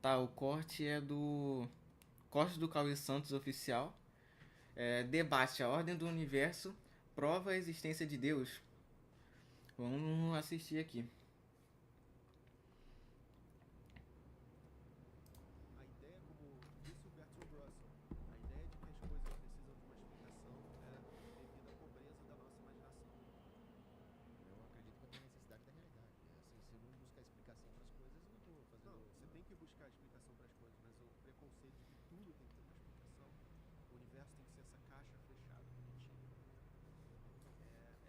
Tá, o corte é do. Corte do Cauê Santos oficial. Debate a ordem do universo, prova a existência de Deus. Vamos assistir aqui. A ideia, como disse o Bertrand Russell, a ideia de que as coisas precisam de uma explicação é devido à pobreza da nossa imaginação. Eu acredito que eu tenho necessidade da realidade. Assim, se eu não buscar explicação para as coisas, eu não estou Não, fazendo. você tem que buscar explicação para as coisas, mas o preconceito de que tudo tem que ter uma explicação, o universo tem que ser essa caixa fechada, bonitinha,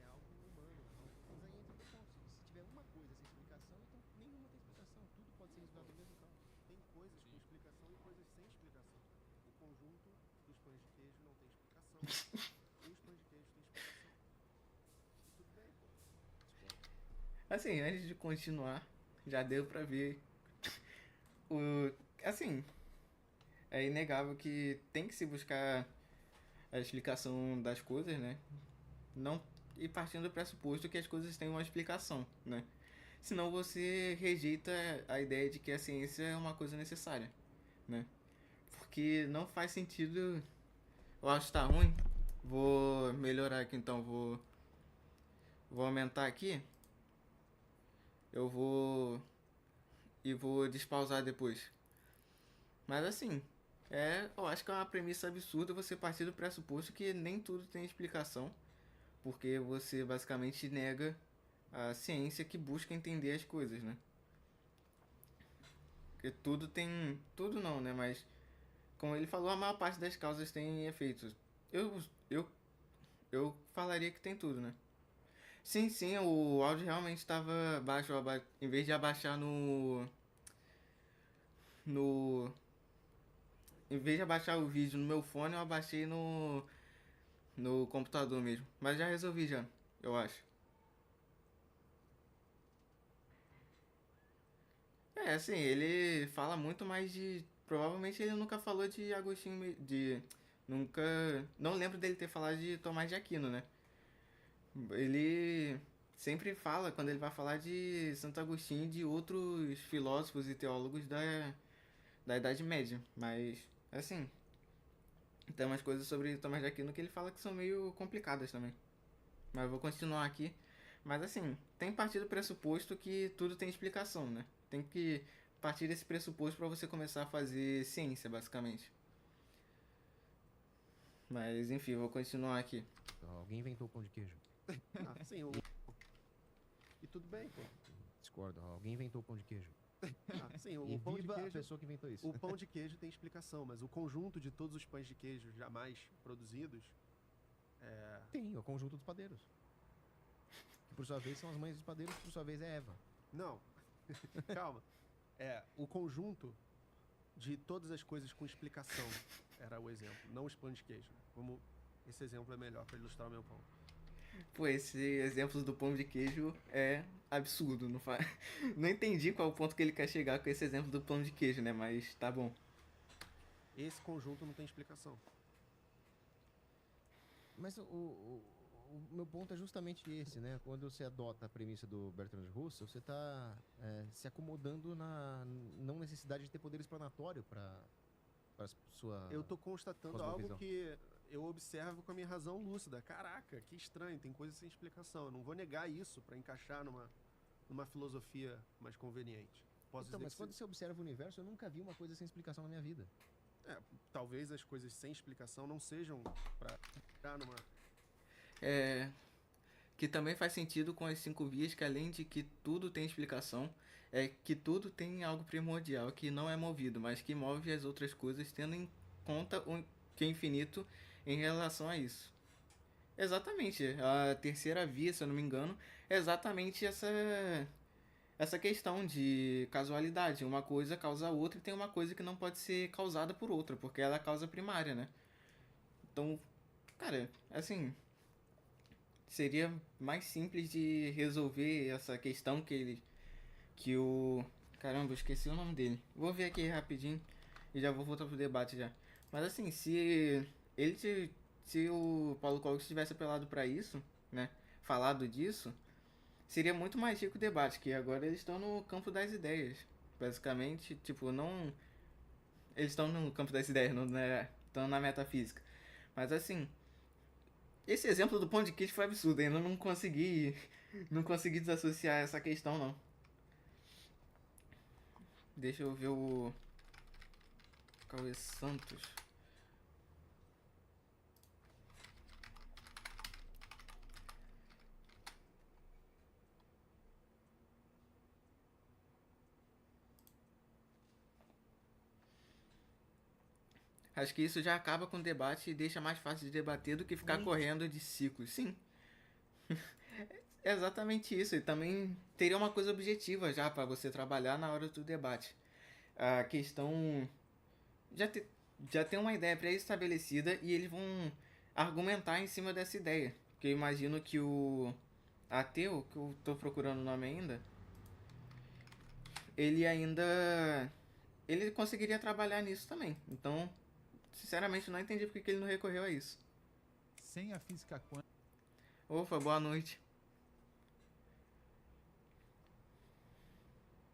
é algo humano, é algo. Mas aí entra outro ponto. Se tiver uma coisa sem explicação, então nenhuma tem explicação. Tudo pode ser resolvido no mesmo caos. Tem coisas com explicação e coisas sem explicação. O conjunto dos pães de queijo não tem explicação. Os pães de queijo têm explicação. E tudo bem, pô. Discordo. Assim, antes de continuar, já deu pra ver. O. Assim, é inegável que tem que se buscar a explicação das coisas, né? Não. E partindo do pressuposto que as coisas têm uma explicação, né? Senão você rejeita a ideia de que a ciência é uma coisa necessária, né? Porque não faz sentido. Eu acho que tá ruim. Vou melhorar aqui então. Vou aumentar aqui. Eu vou. E vou despausar depois. Mas assim. Eu acho que é uma premissa absurda você partir do pressuposto que nem tudo tem explicação. Porque você basicamente nega a ciência que busca entender as coisas, né? Porque tudo tem. Tudo não, né? Mas como ele falou, a maior parte das causas tem efeitos. Eu, eu, eu falaria que tem tudo, né? Sim, sim, o áudio realmente estava baixo. Em vez de abaixar no. Em vez de abaixar o vídeo no meu fone, eu abaixei no computador mesmo. Mas já resolvi já, eu acho. Assim, ele fala muito mais de. Provavelmente ele nunca falou de Agostinho de. Nunca. Não lembro dele ter falado de Tomás de Aquino, né? Ele sempre fala, quando ele vai falar de Santo Agostinho e de outros filósofos e teólogos da Idade Média. Mas, assim, tem umas coisas sobre Tomás de Aquino que ele fala que são meio complicadas também. Mas eu vou continuar aqui. Mas, assim, tem que partir do pressuposto que tudo tem explicação, né? Tem que partir desse pressuposto para você começar a fazer ciência, basicamente. Mas, enfim, vou continuar aqui. Alguém inventou o pão de queijo. Ah, sim, e tudo bem, pô. Discordo. Alguém inventou o pão de queijo. Ah, sim, E o pão de viva a queijo. pessoa que inventou isso. O pão de queijo tem explicação, mas o conjunto de todos os pães de queijo jamais produzidos é. Tem, é o conjunto dos padeiros. Que por sua vez são as mães dos padeiros, que por sua vez é Eva. Não, calma. É o conjunto de todas as coisas com explicação era o exemplo, não os pães de queijo. Como esse exemplo é melhor para ilustrar o meu ponto. Pô, esse exemplo do pão de queijo é absurdo. Não, não entendi qual é o ponto que ele quer chegar com esse exemplo do pão de queijo, né? Mas tá bom. Esse conjunto não tem explicação. Mas o meu ponto é justamente esse, né? Quando você adota a premissa do Bertrand Russell, você está se acomodando na não necessidade de ter poder explanatório para Eu sua tô constatando algo cosmovisão. que eu observo com a minha razão lúcida. Caraca, que estranho, tem coisa sem explicação. Eu não vou negar isso para encaixar numa filosofia mais conveniente. Posso Então, dizer mas quando você observa o universo, eu nunca vi uma coisa sem explicação na minha vida. talvez as coisas sem explicação não sejam para entrar numa. É, que também faz sentido com as cinco vias, que além de que tudo tem explicação, é que tudo tem algo primordial que não é movido, mas que move as outras coisas, tendo em conta o que é infinito em relação a isso. Exatamente, a terceira via, se eu não me engano, é exatamente essa questão de casualidade. Uma coisa causa a outra e tem uma coisa que não pode ser causada por outra, porque ela é a causa primária, né? Então, cara, assim, seria mais simples de resolver essa questão que o caramba, eu esqueci o nome dele. Vou ver aqui rapidinho e já vou voltar pro debate já. Mas assim, ele se o Paulo Cogos tivesse apelado para isso, né? Falado disso, seria muito mais rico o debate, que agora eles estão no campo das ideias. basicamente, tipo, não... Eles estão no campo das ideias, não né? Estão na metafísica. Mas assim, esse exemplo do pão de queijo foi absurdo, ainda não consegui, não consegui desassociar essa questão, não. Deixa eu ver o Cauê Santos. Acho que isso já acaba com o debate e deixa mais fácil de debater do que ficar Muito. correndo de ciclos. Sim, é exatamente isso. E também teria uma coisa objetiva já para você trabalhar na hora do debate. A questão já, te, já tem uma ideia pré-estabelecida e eles vão argumentar em cima dessa ideia. Porque eu imagino que o ateu, que eu tô procurando o nome ainda, ele ainda. Ele conseguiria trabalhar nisso também. Então, sinceramente, não entendi porque que ele não recorreu a isso. Sem a física quântica. Opa, boa noite.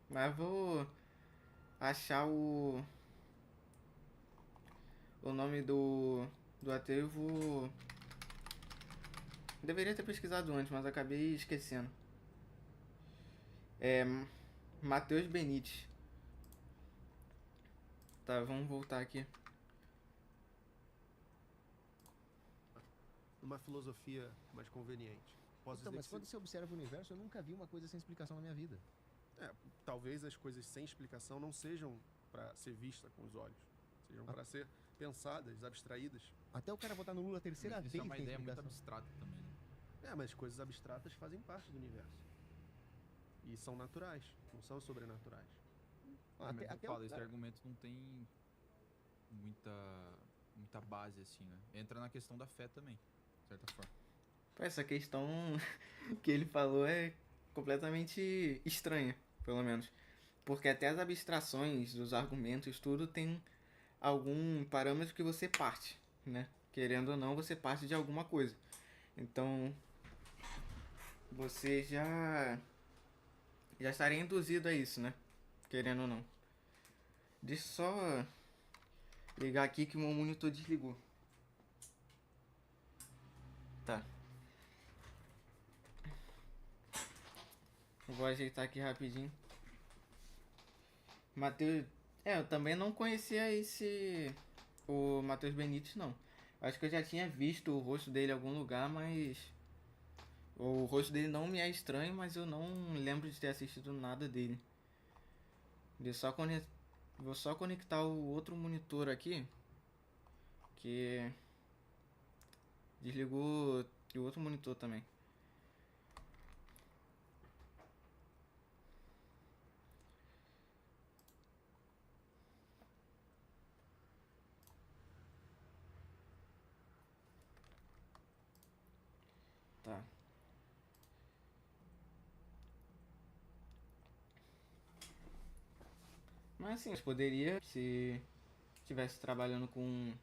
Mas vou achar o nome do ateu e vou. Deveria ter pesquisado antes, mas acabei esquecendo. É Matheus Benites. Tá, vamos voltar aqui. Uma filosofia mais conveniente. Posso Então, dizer mas que quando você observa o universo, eu nunca vi uma coisa sem explicação na minha vida. talvez as coisas sem explicação não sejam para ser vista com os olhos, sejam para ser pensadas, abstraídas. Até o cara votar no Lula a terceira Mas isso vez é uma tem ideia muito explicação. abstrata também, né? Mas coisas abstratas fazem parte do universo. E são naturais, não são sobrenaturais. Até, Mas eu até falo, o esse cara... argumento não tem muita base, assim, né? Entra na questão da fé também, de certa forma. Pô, essa questão que ele falou é completamente estranha, pelo menos. Porque até as abstrações dos argumentos, tudo tem algum parâmetro que você parte, né? Querendo ou não, você parte de alguma coisa. Então, você já estaria induzido a isso, né? Querendo ou não. Deixa eu só ligar aqui que o meu monitor desligou. Tá. Vou ajeitar aqui rapidinho. Matheus. Eu também não conhecia o Matheus Benítez, não. Acho que eu já tinha visto o rosto dele em algum lugar, mas. O rosto dele não me é estranho, mas eu não lembro de ter assistido nada dele. Vou só conectar o outro monitor aqui. Que desligou o outro monitor também. Tá. Mas assim, eu poderia, se estivesse trabalhando com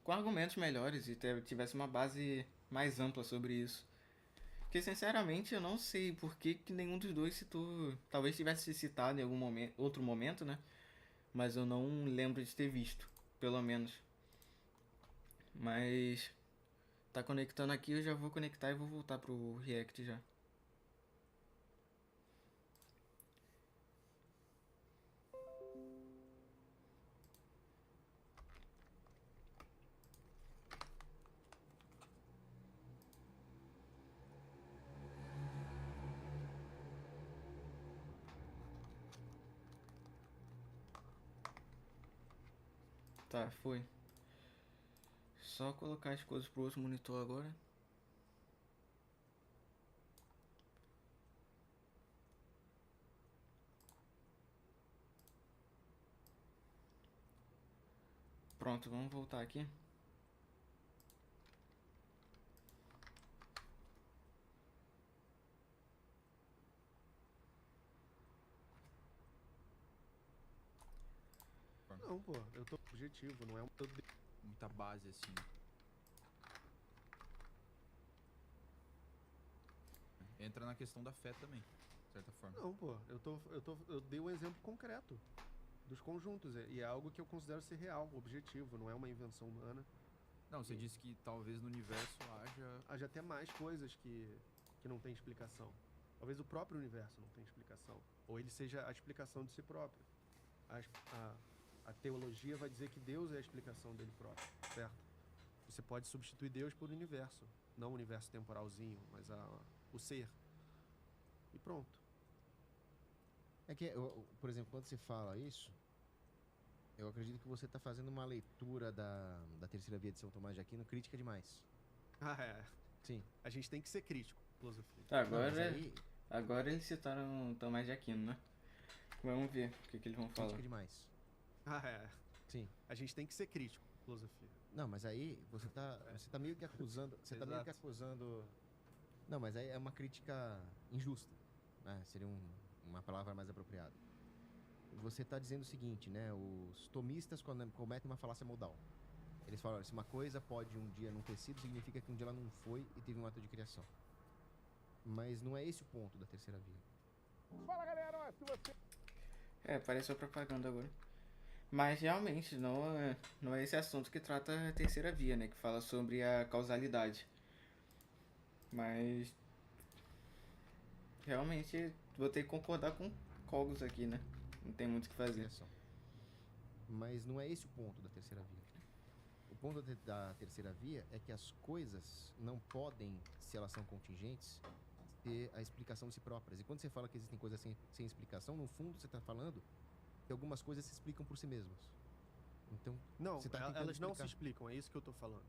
argumentos melhores e tivesse uma base mais ampla sobre isso. Porque sinceramente eu não sei por que nenhum dos dois citou. Talvez tivesse citado em algum momento, outro momento, né? Mas eu não lembro de ter visto, pelo menos. Mas tá conectando aqui, eu já vou conectar e vou voltar pro React já. Tá, foi. Só colocar as coisas pro outro monitor agora. Pronto, vamos voltar aqui. Não, pô, eu tô objetivo, não é um todo. Muita base, assim. Entra na questão da fé também, de certa forma. Não, pô, eu dei um exemplo concreto dos conjuntos, e é algo que eu considero ser real, objetivo, não é uma invenção humana. Não, você disse que talvez no universo Haja até mais coisas que não tem explicação. Talvez o próprio universo não tenha explicação, ou ele seja a explicação de si próprio. A teologia vai dizer que Deus é a explicação dele próprio, certo? Você pode substituir Deus por universo, não o universo temporalzinho, mas o ser. E pronto. É que, por exemplo, quando você fala isso, eu acredito que você está fazendo uma leitura da terceira via de São Tomás de Aquino crítica demais. Ah, é. Sim. A gente tem que ser crítico, filosofia. Agora, Não, mas aí, agora eles citaram Tomás de Aquino, né? Vamos ver o que eles vão falar. crítica demais. Ah, é. Sim. A gente tem que ser crítico, filosofia. Não, mas aí você tá meio que acusando. Você tá meio que Exato. acusando. Não, mas aí é uma crítica injusta, né? Seria uma palavra mais apropriada. Você tá dizendo o seguinte, né? Os tomistas cometem uma falácia modal. Eles falam, se uma coisa pode um dia não ter sido, significa que um dia ela não foi e teve um ato de criação. Mas não é esse o ponto da terceira via. Fala galera, ó, se você Apareceu propaganda agora. Mas realmente não é esse assunto que trata a terceira via, né? Que fala sobre a causalidade. Mas realmente vou ter que concordar com Cogos aqui, né? Não tem muito o que fazer. Criação. Mas não é esse o ponto da terceira via. O ponto da terceira via é que as coisas não podem, se elas são contingentes, ter a explicação de si próprias. E quando você fala que existem coisas sem explicação, no fundo você está falando que algumas coisas se explicam por si mesmas. Então, Não, você tá tentando elas não se explicar. explicam, é isso que eu tô falando.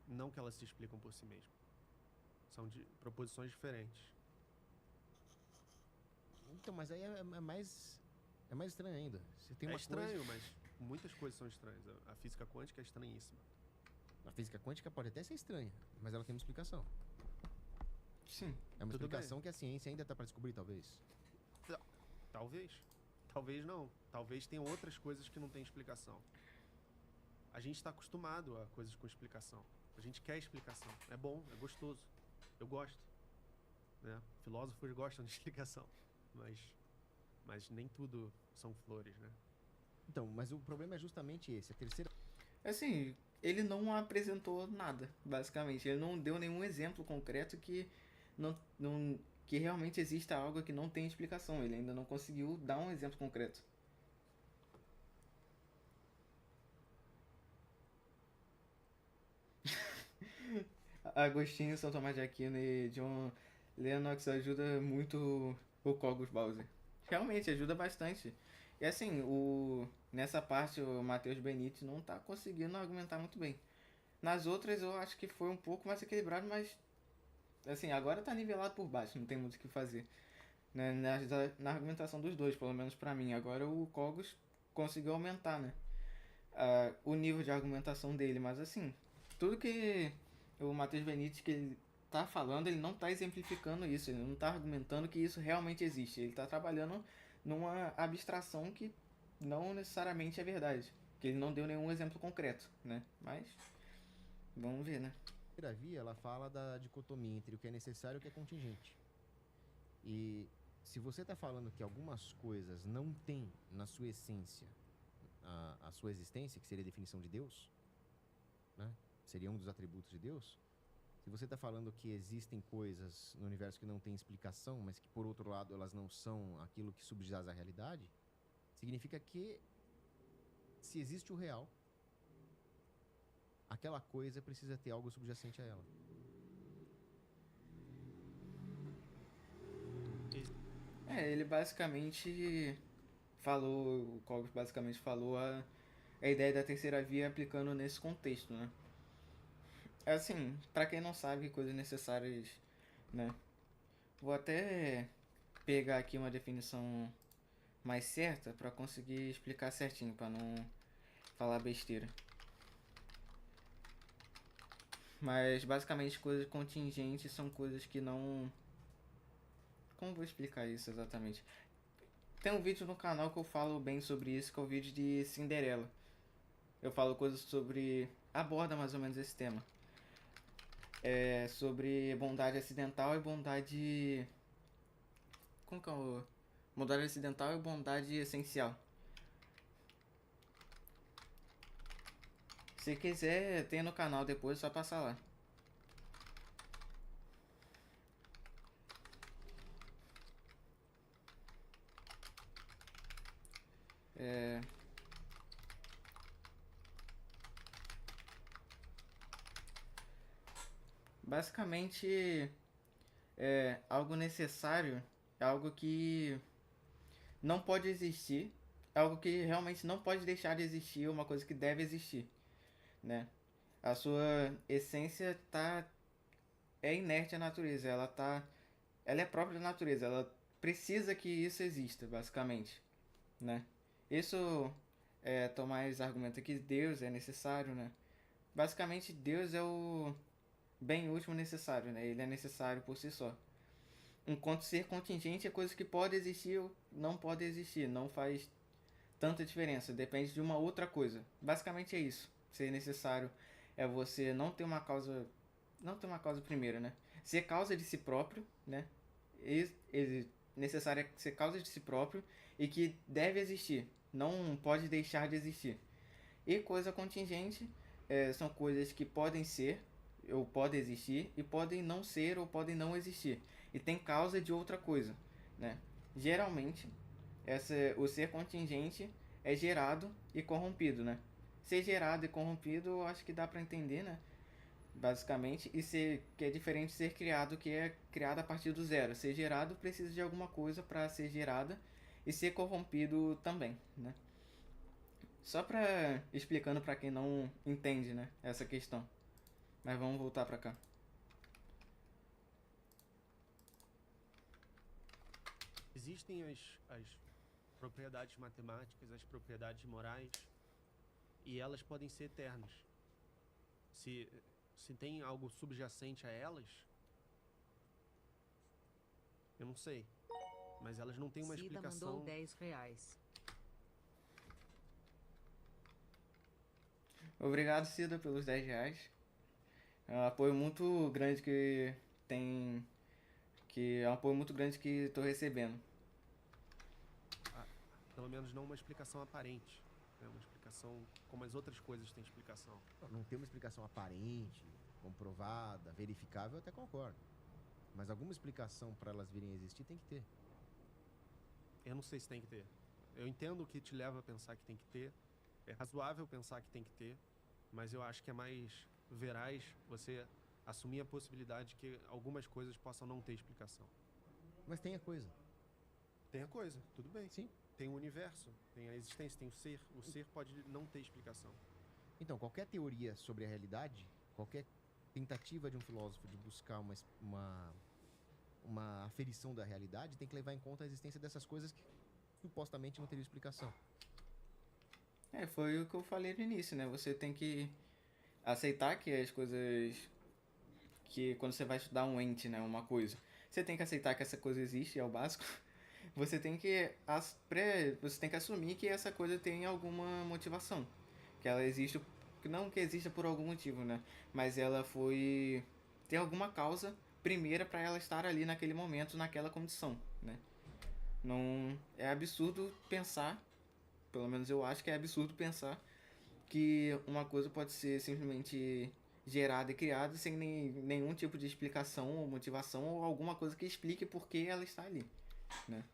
Não que elas se explicam por si mesmas. São de proposições diferentes. Então, mas aí é mais estranho ainda. Você tem É uma estranho, mas muitas coisas são estranhas. A física quântica é estranhíssima. A física quântica pode até ser estranha, mas ela tem uma explicação. Sim. É uma Tudo explicação que a ciência ainda está para descobrir, talvez. Talvez. Talvez não. Talvez tenham outras coisas que não têm explicação. A gente está acostumado a coisas com explicação. A gente quer explicação. É bom, é gostoso. Eu gosto. Né? Filósofos gostam de explicação. Mas nem tudo são flores, né? Então, mas o problema é justamente esse. A terceira Assim, ele não apresentou nada, basicamente. Ele não deu nenhum exemplo concreto que que realmente exista algo que não tem explicação. Ele ainda não conseguiu dar um exemplo concreto. Agostinho, São Tomás de Aquino e John Lennox ajuda muito o Cogos Bowser. Realmente, ajuda bastante. E assim, nessa parte o Matheus Benítez não tá conseguindo argumentar muito bem. Nas outras eu acho que foi um pouco mais equilibrado, mas assim, agora tá nivelado por baixo, não tem muito o que fazer. Né? Na argumentação dos dois, pelo menos pra mim. Agora o Cogos conseguiu aumentar, né? O nível de argumentação dele, mas assim, tudo que o Matheus Benítez que ele tá falando, ele não tá exemplificando isso, ele não tá argumentando que isso realmente existe. Ele tá trabalhando numa abstração que não necessariamente é verdade. Que ele não deu nenhum exemplo concreto, né? Mas vamos ver, né? via, ela fala da dicotomia entre o que é necessário e o que é contingente. E se você está falando que algumas coisas não têm na sua essência a sua existência, que seria a definição de Deus, né? Seria um dos atributos de Deus. Se você está falando que existem coisas no universo que não têm explicação, mas que por outro lado elas não são aquilo que subjaz a realidade, significa que se existe o real, aquela coisa precisa ter algo subjacente a ela. Ele basicamente falou, o Cogos basicamente falou a ideia da terceira via aplicando nesse contexto, né? Assim, pra quem não sabe, coisas necessárias, né? Vou até pegar aqui uma definição mais certa pra conseguir explicar certinho, pra não falar besteira. Mas basicamente coisas contingentes são coisas que não... Como eu vou explicar isso exatamente? Tem um vídeo no canal que eu falo bem sobre isso, que é o vídeo de Cinderela. Eu falo coisas sobre... aborda mais ou menos esse tema. Sobre bondade acidental e bondade como que é o... Bondade acidental e bondade essencial. Se quiser, tem no canal depois, é só passar lá. É... Basicamente, algo necessário é algo que não pode existir, é algo que realmente não pode deixar de existir, uma coisa que deve existir, né? A sua essência é inerte à natureza, ela é própria da natureza, ela precisa que isso exista, basicamente, né? Isso Tomás argumenta que Deus é necessário, né? Basicamente, Deus é o bem último necessário, né? Ele é necessário por si só. Enquanto ser contingente é coisa que pode existir ou não pode existir, não faz tanta diferença, depende de uma outra coisa. Basicamente é isso. Ser necessário é você não ter uma causa primeira, né? Ser causa de si próprio, né? Necessário é ser causa de si próprio e que deve existir, não pode deixar de existir. E coisa contingente são coisas que podem ser ou podem existir e podem não ser ou podem não existir. E tem causa de outra coisa, né? Geralmente, o ser contingente é gerado e corrompido, né? Ser gerado e corrompido, eu acho que dá pra entender, né? Basicamente, que é diferente de ser criado, que é criado a partir do zero. Ser gerado precisa de alguma coisa para ser gerada e ser corrompido também, né? Só pra explicando pra quem não entende, né, essa questão. Mas vamos voltar pra cá. Existem as propriedades matemáticas, as propriedades morais, e elas podem ser eternas. Se tem algo subjacente a elas, eu não sei. Mas elas não têm uma Cida explicação. mandou R$10. Obrigado, Cida, pelos R$10. É um apoio muito grande é um apoio muito grande que tô recebendo. Pelo menos não uma explicação aparente. Né? Uma explicação como as outras coisas têm explicação. Não tem uma explicação aparente, comprovada, verificável, eu até concordo. Mas alguma explicação para elas virem a existir tem que ter. Eu não sei se tem que ter. Eu entendo o que te leva a pensar que tem que ter. É razoável pensar que tem que ter. Mas eu acho que é mais veraz você assumir a possibilidade de que algumas coisas possam não ter explicação. Mas tem a coisa. Tem a coisa, tudo bem. Sim. Tem o universo, tem a existência, tem o ser. O ser pode não ter explicação. Então, qualquer teoria sobre a realidade, qualquer tentativa de um filósofo de buscar uma aferição da realidade, tem que levar em conta a existência dessas coisas que supostamente não teriam explicação. Foi o que eu falei no início, né? Você tem que aceitar que as coisas... Que quando você vai estudar um ente, né? Uma coisa... Você tem que aceitar que essa coisa existe, é o básico. Você tem que assumir que essa coisa tem alguma motivação. Que ela existe... Não que exista por algum motivo, né? Mas ela tem alguma causa primeira para ela estar ali naquele momento, naquela condição, né? Não... É absurdo pensar... Pelo menos eu acho que é absurdo pensar que uma coisa pode ser simplesmente gerada e criada sem nenhum tipo de explicação ou motivação ou alguma coisa que explique por que ela está ali, né?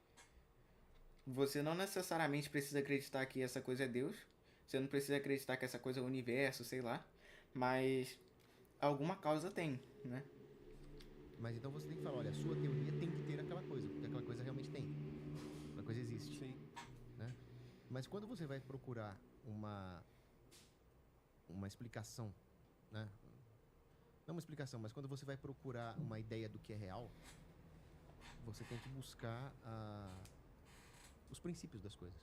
Você não necessariamente precisa acreditar que essa coisa é Deus, você não precisa acreditar que essa coisa é o universo, sei lá, mas alguma causa tem, né? Mas então você tem que falar, olha, a sua teoria tem que ter aquela coisa, porque aquela coisa realmente tem. Aquela coisa existe. Sim. Né? Mas quando você vai procurar uma explicação, né? Não uma explicação, mas quando você vai procurar uma ideia do que é real, você tem que buscar os princípios das coisas.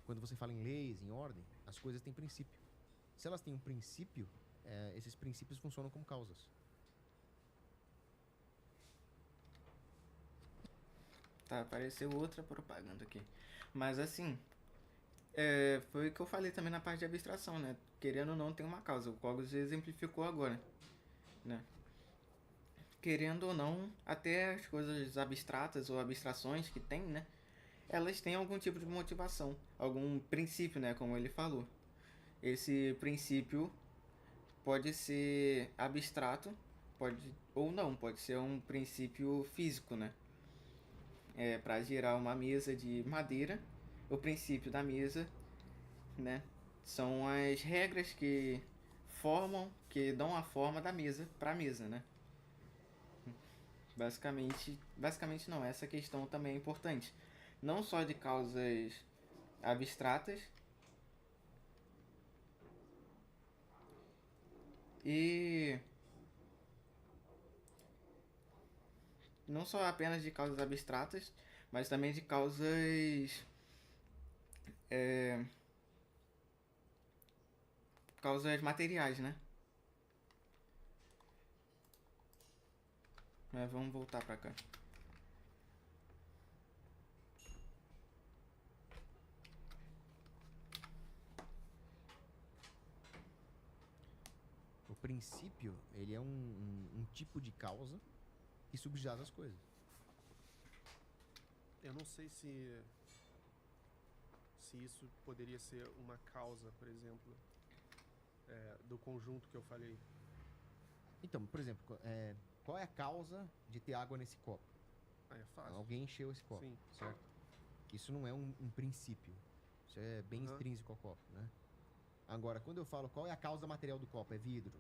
Quando você fala em leis, em ordem, as coisas têm princípio. Se elas têm um princípio, esses princípios funcionam como causas. Tá, apareceu outra propaganda aqui. Mas assim, foi o que eu falei também na parte de abstração, né? Querendo ou não, tem uma causa. O Cogos exemplificou agora, né? querendo ou não, até as coisas abstratas ou abstrações que tem, né? Elas têm algum tipo de motivação, algum princípio, né? Como ele falou. Esse princípio pode ser abstrato, pode ou não, pode ser um princípio físico, né? Para gerar uma mesa de madeira, o princípio da mesa, né? São as regras que dão a forma da mesa para a mesa, né? Basicamente não, essa questão também é importante. Não só de causas abstratas e não só apenas de causas abstratas, mas também de é, causas materiais, né? Mas vamos voltar pra cá. O princípio, ele é um tipo de causa que subjaz as coisas. Eu não sei se isso poderia ser uma causa, por exemplo, do conjunto que eu falei. Então, por exemplo, qual é a causa de ter água nesse copo? É fácil. Alguém encheu esse copo, Sim. certo? Isso não é um princípio. Isso é bem extrínseco ao copo, né? Agora, quando eu falo qual é a causa material do copo, é vidro.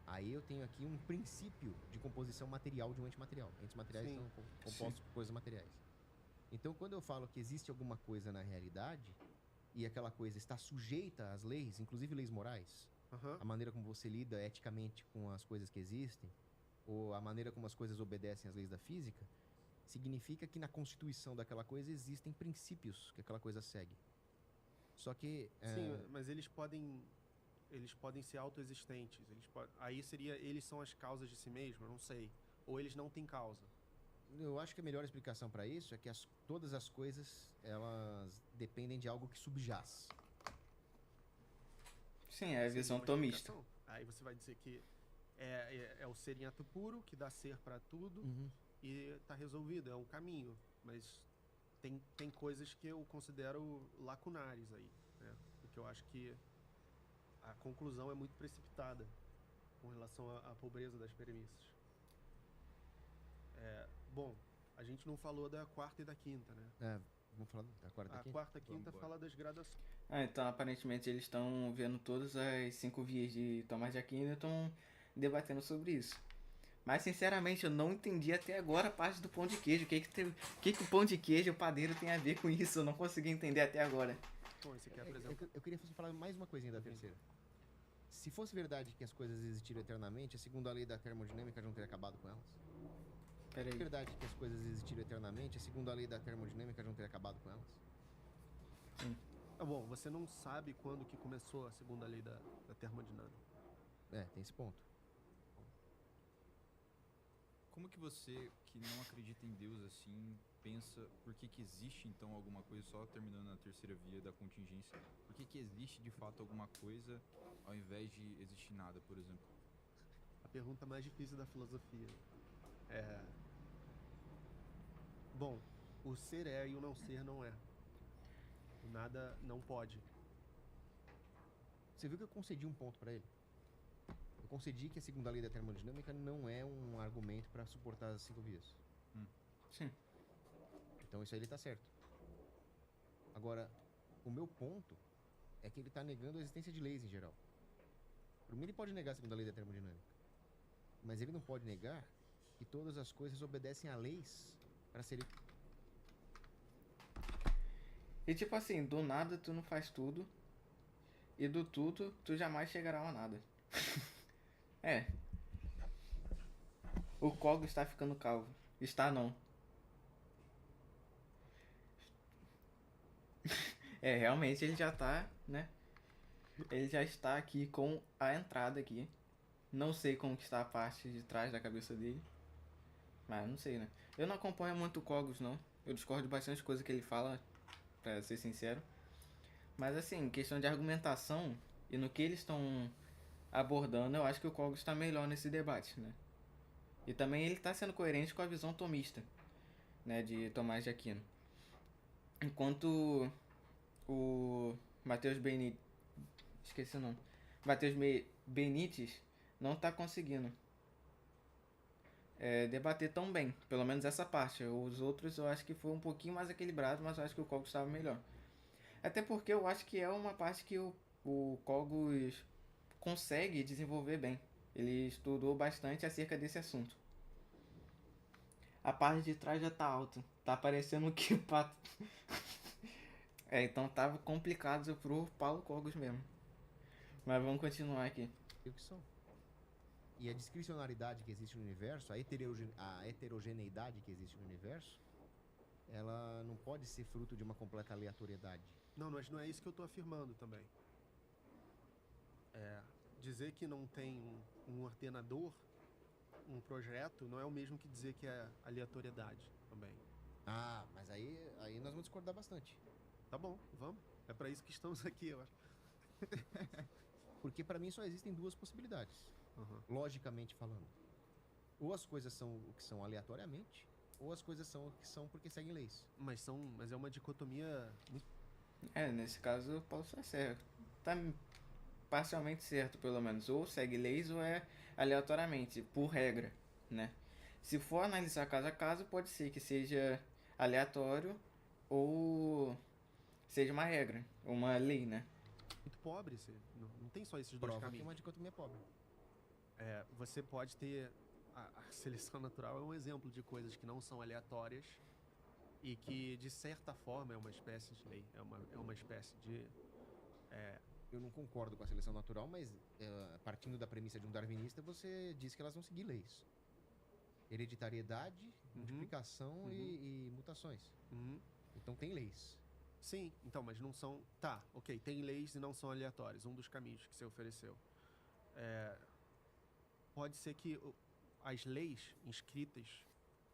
Aí eu tenho aqui um princípio de composição material de um antimaterial. Antimateriais Sim. são compostos por coisas materiais. Então, quando eu falo que existe alguma coisa na realidade e aquela coisa está sujeita às leis, inclusive leis morais, a maneira como você lida eticamente com as coisas que existem, ou a maneira como as coisas obedecem às leis da física, significa que na constituição daquela coisa existem princípios que aquela coisa segue. Só que... Sim, mas eles podem ser autoexistentes. Aí seria, eles são as causas de si mesmos, eu não sei. Ou eles não têm causa. Eu acho que a melhor explicação para isso é que todas as coisas, elas dependem de algo que subjaz. Sim, é a visão Seria uma tomista. explicação. Aí você vai dizer que é o ser em ato puro, que dá ser para tudo, e tá resolvido, é um caminho. Mas tem coisas que eu considero lacunares aí, né? Porque eu acho que a conclusão é muito precipitada com relação à pobreza das premissas. Bom, a gente não falou da quarta e da quinta, né? Vamos falar da quarta aqui? A quarta e quinta Vamos fala das gradações. Então aparentemente eles estão vendo todas as 5 vias de Tomás de Aquino e estão debatendo sobre isso. Mas sinceramente eu não entendi até agora a parte do pão de queijo. O que o pão de queijo e o padeiro tem a ver com isso? Eu não consegui entender até agora. Bom, esse aqui é, por exemplo... Eu queria falar mais uma coisinha da terceira. Se fosse verdade que as coisas existiram eternamente, a segunda lei da termodinâmica já não teria acabado com elas? Se Peraí. é verdade que as coisas existiram eternamente, a segunda lei da termodinâmica já não teria acabado com elas? Sim. Bom, você não sabe quando que começou a segunda lei da termodinâmica. Tem esse ponto. Como que você, que não acredita em Deus assim, pensa por que existe então alguma coisa, só terminando na terceira via da contingência, por que existe de fato alguma coisa ao invés de existir nada, por exemplo? A pergunta mais difícil da filosofia. Bom, o ser é e o não ser não é. O nada não pode. Você viu que eu concedi um ponto pra ele? Eu concedi que a segunda lei da termodinâmica não é um argumento pra suportar as 5 vias. Sim. Então isso aí ele tá certo. Agora, o meu ponto é que ele tá negando a existência de leis em geral. Por mim ele pode negar a segunda lei da termodinâmica. Mas ele não pode negar que todas as coisas obedecem a leis para serem... E tipo assim, do nada tu não faz tudo. E do tudo tu jamais chegará a nada. O Cog está ficando calvo. Está não. Realmente ele já tá, né? Ele já está aqui com a entrada aqui. Não sei como que está a parte de trás da cabeça dele. Mas não sei, né? Eu não acompanho muito o Cogos, não. Eu discordo de bastante coisa que ele fala, pra ser sincero. Mas assim, questão de argumentação e no que eles estão abordando, eu acho que o Cogos está melhor nesse debate, né? E também ele tá sendo coerente com a visão tomista, né, de Tomás de Aquino. Enquanto o Matheus Benítez, esqueci o nome, Benítez não tá conseguindo debater tão bem, pelo menos essa parte. Os outros eu acho que foi um pouquinho mais equilibrado, mas eu acho que o Cogos estava melhor. Até porque eu acho que é uma parte que o Cogos consegue desenvolver bem. Ele estudou bastante acerca desse assunto. A parte de trás já tá alta. Tá parecendo que o pato. Então tava complicado pro Paulo Cogos mesmo. Mas vamos continuar aqui. O que são? E a discricionariedade que existe no universo, a heterogeneidade que existe no universo, ela não pode ser fruto de uma completa aleatoriedade. Não, mas não é isso que eu tô afirmando também. Dizer que não tem um ordenador, um projeto, não é o mesmo que dizer que é aleatoriedade também. Ah, mas aí nós vamos discordar bastante. Tá bom, vamos. É pra isso que estamos aqui, eu acho. Porque pra mim só existem duas possibilidades, logicamente falando. Ou as coisas são o que são aleatoriamente, ou as coisas são o que são porque seguem leis. Mas é uma dicotomia muito... Nesse caso eu posso estar certo. Tá parcialmente certo, pelo menos. Ou segue leis ou é aleatoriamente, por regra, né? Se for analisar caso a caso, pode ser que seja aleatório ou seja uma regra, uma lei, né? muito pobre. Não tem só esses dois Prova que é caminhos. uma dicotomia pobre. Você pode ter... A seleção natural é um exemplo de coisas que não são aleatórias e que, de certa forma, é uma espécie de lei. É uma espécie de... Eu não concordo com a seleção natural, mas partindo da premissa de um darwinista, você diz que elas vão seguir leis. Hereditariedade, multiplicação e mutações. Então tem leis. Sim, então, mas não são... Tá, ok, tem leis e não são aleatórias. Um dos caminhos que você ofereceu. Pode ser que as leis inscritas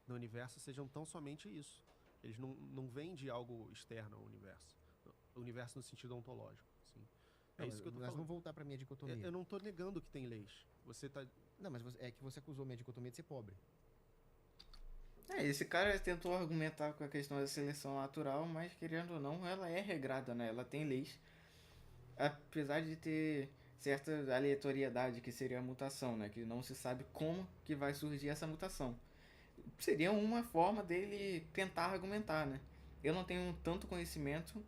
no universo sejam tão somente isso. Eles não vêm de algo externo ao universo. O universo no sentido ontológico. Assim. Isso que eu tô Nós falando. vamos voltar pra minha dicotomia. Eu não tô negando que tem leis. Você tá... Não, mas é que você acusou minha dicotomia de ser pobre. Esse cara tentou argumentar com a questão da seleção natural, mas querendo ou não, ela é regrada, né? Ela tem leis. Apesar de ter certa aleatoriedade, que seria a mutação, né? Que não se sabe como que vai surgir essa mutação. Seria uma forma dele tentar argumentar, né? Eu não tenho tanto conhecimento,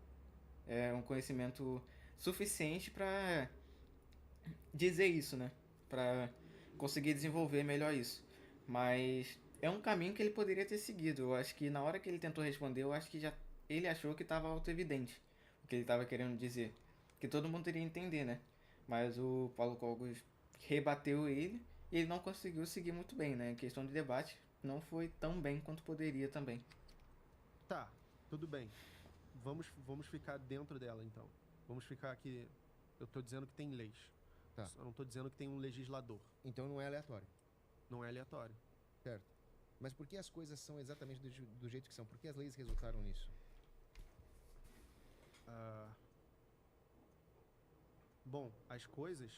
um conhecimento suficiente para dizer isso, né? Para conseguir desenvolver melhor isso. Mas é um caminho que ele poderia ter seguido. Eu acho que na hora que ele tentou responder, eu acho que já ele achou que estava autoevidente o que ele estava querendo dizer. Que todo mundo iria entender, né? Mas o Paulo Cogos rebateu ele e ele não conseguiu seguir muito bem, né? Em questão de debate, não foi tão bem quanto poderia também. Tá, tudo bem. Vamos ficar dentro dela, então. Vamos ficar aqui... Eu tô dizendo que tem leis. Tá. Eu não tô dizendo que tem um legislador. Então não é aleatório. Não é aleatório. Certo. Mas por que as coisas são exatamente do jeito que são? Por que as leis resultaram nisso? Bom, as coisas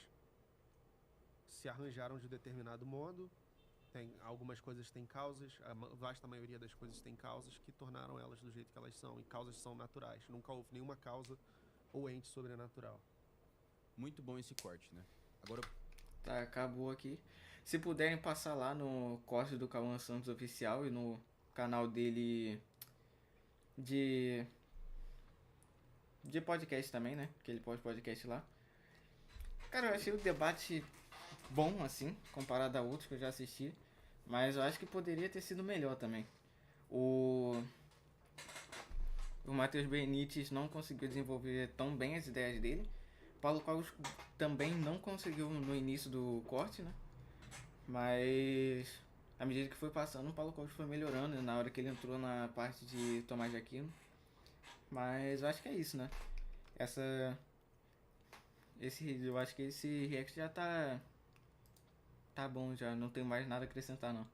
se arranjaram de determinado modo. Algumas coisas têm causas, a vasta maioria das coisas tem causas que tornaram elas do jeito que elas são. E causas são naturais. Nunca houve nenhuma causa ou ente sobrenatural. Muito bom esse corte, né? Agora, Tá, acabou aqui. Se puderem passar lá no corte do Cauã Santos Oficial e no canal dele de podcast também, né? Que ele posta podcast lá. Cara, eu achei o debate bom, assim, comparado a outros que eu já assisti. Mas eu acho que poderia ter sido melhor também. O Matheus Benítez não conseguiu desenvolver tão bem as ideias dele. Paulo Cogos também não conseguiu no início do corte, né? Mas à medida que foi passando, o Paulo Cogos foi melhorando, né? Na hora que ele entrou na parte de Tomás de Aquino. Mas eu acho que é isso, né? Eu acho que esse react já tá bom já, não tenho mais nada a acrescentar não.